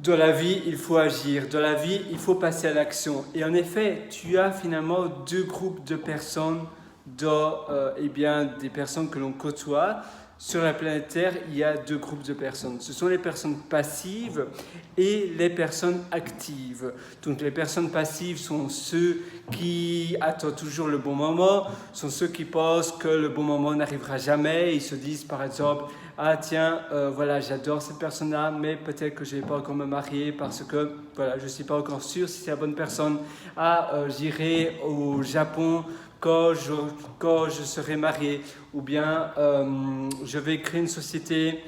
Dans la vie, il faut agir. Dans la vie, il faut passer à l'action. Et en effet, tu as finalement deux groupes de personnes dans des personnes que l'on côtoie. Sur la planète Terre, il y a deux groupes de personnes. Ce sont les personnes passives et les personnes actives. Donc les personnes passives sont ceux qui attendent toujours le bon moment, sont ceux qui pensent que le bon moment n'arrivera jamais. Ils se disent par exemple, ah tiens, voilà, j'adore cette personne-là, mais peut-être que je ne vais pas encore me marier parce que voilà, je ne suis pas encore sûr si c'est la bonne personne. Ah, j'irai au Japon quand je serai marié, ou bien je vais créer une société,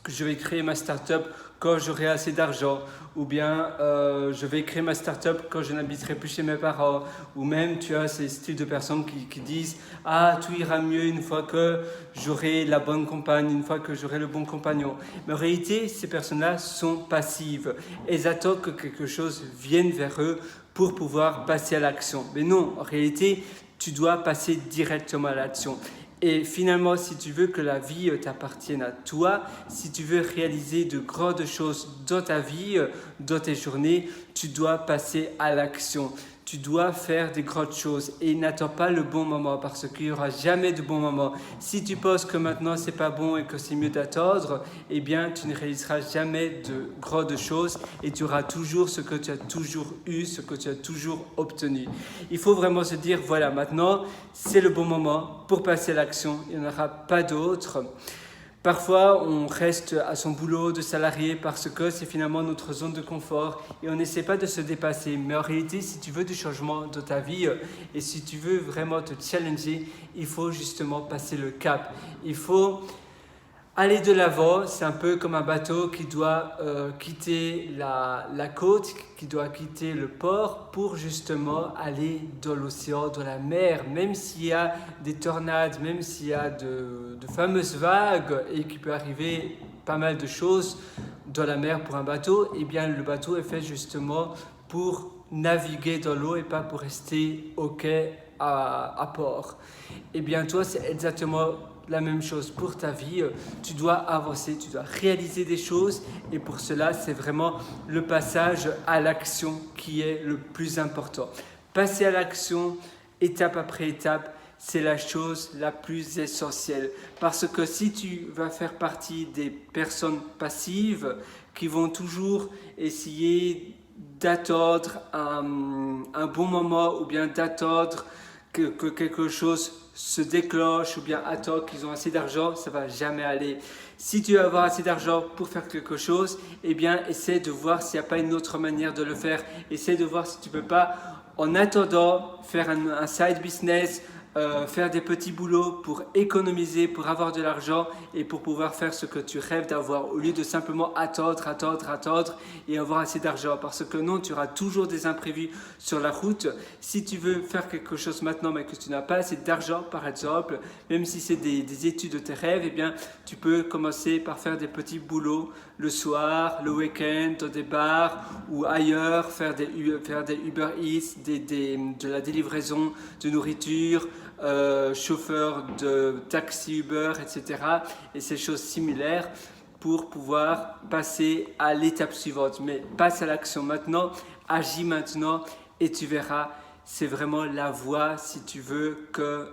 je vais créer ma start-up quand j'aurai assez d'argent, ou bien je vais créer ma start-up quand je n'habiterai plus chez mes parents, ou même tu as ces styles de personnes qui disent « Ah, tout ira mieux une fois que j'aurai la bonne compagne, une fois que j'aurai le bon compagnon ». Mais en réalité, ces personnes-là sont passives. Elles attendent que quelque chose vienne vers eux pour pouvoir passer à l'action. Mais non, en réalité, tu dois passer directement à l'action. Et finalement, si tu veux que la vie t'appartienne à toi, si tu veux réaliser de grandes choses dans ta vie, dans tes journées, tu dois passer à l'action. Tu dois faire des grandes choses et n'attends pas le bon moment parce qu'il n'y aura jamais de bon moment. Si tu penses que maintenant c'est pas bon et que c'est mieux d'attendre, eh bien tu ne réaliseras jamais de grandes choses et tu auras toujours ce que tu as toujours eu, ce que tu as toujours obtenu. Il faut vraiment se dire, voilà, maintenant c'est le bon moment pour passer à l'action, il n'y en aura pas d'autre. Parfois, on reste à son boulot de salarié parce que c'est finalement notre zone de confort et on n'essaie pas de se dépasser. Mais en réalité, si tu veux du changement dans ta vie et si tu veux vraiment te challenger, il faut justement passer le cap. Il faut aller de l'avant. C'est un peu comme un bateau qui doit quitter la côte, qui doit quitter le port pour justement aller dans l'océan, dans la mer. Même s'il y a des tornades, même s'il y a de fameuses vagues et qu'il peut arriver pas mal de choses dans la mer pour un bateau, eh bien le bateau est fait justement pour naviguer dans l'eau et pas pour rester au quai à port. Eh bien toi, c'est exactement la même chose pour ta vie. Tu dois avancer, tu dois réaliser des choses et pour cela, c'est vraiment le passage à l'action qui est le plus important. Passer à l'action, étape après étape, c'est la chose la plus essentielle. Parce que si tu vas faire partie des personnes passives qui vont toujours essayer d'attendre un bon moment ou bien d'attendre que quelque chose se déclenche ou bien attendre qu'ils ont assez d'argent, ça ne va jamais aller. Si tu veux avoir assez d'argent pour faire quelque chose, eh bien, essaie de voir s'il n'y a pas une autre manière de le faire. Essaie de voir si tu ne peux pas, en attendant, faire un side business, faire des petits boulots pour économiser, pour avoir de l'argent et pour pouvoir faire ce que tu rêves d'avoir au lieu de simplement attendre et avoir assez d'argent parce que non, tu auras toujours des imprévus sur la route. Si tu veux faire quelque chose maintenant mais que tu n'as pas assez d'argent par exemple, même si c'est des études de tes rêves, eh bien tu peux commencer par faire des petits boulots le soir, le week-end, dans des bars ou ailleurs, faire des Uber Eats, de la livraison de nourriture, chauffeur de taxi Uber, etc. et ces choses similaires pour pouvoir passer à l'étape suivante. Mais passe à l'action maintenant, agis maintenant et tu verras, c'est vraiment la voie si tu veux que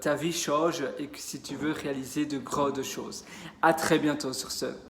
ta vie change et que si tu veux réaliser de grandes choses. À très bientôt sur ce.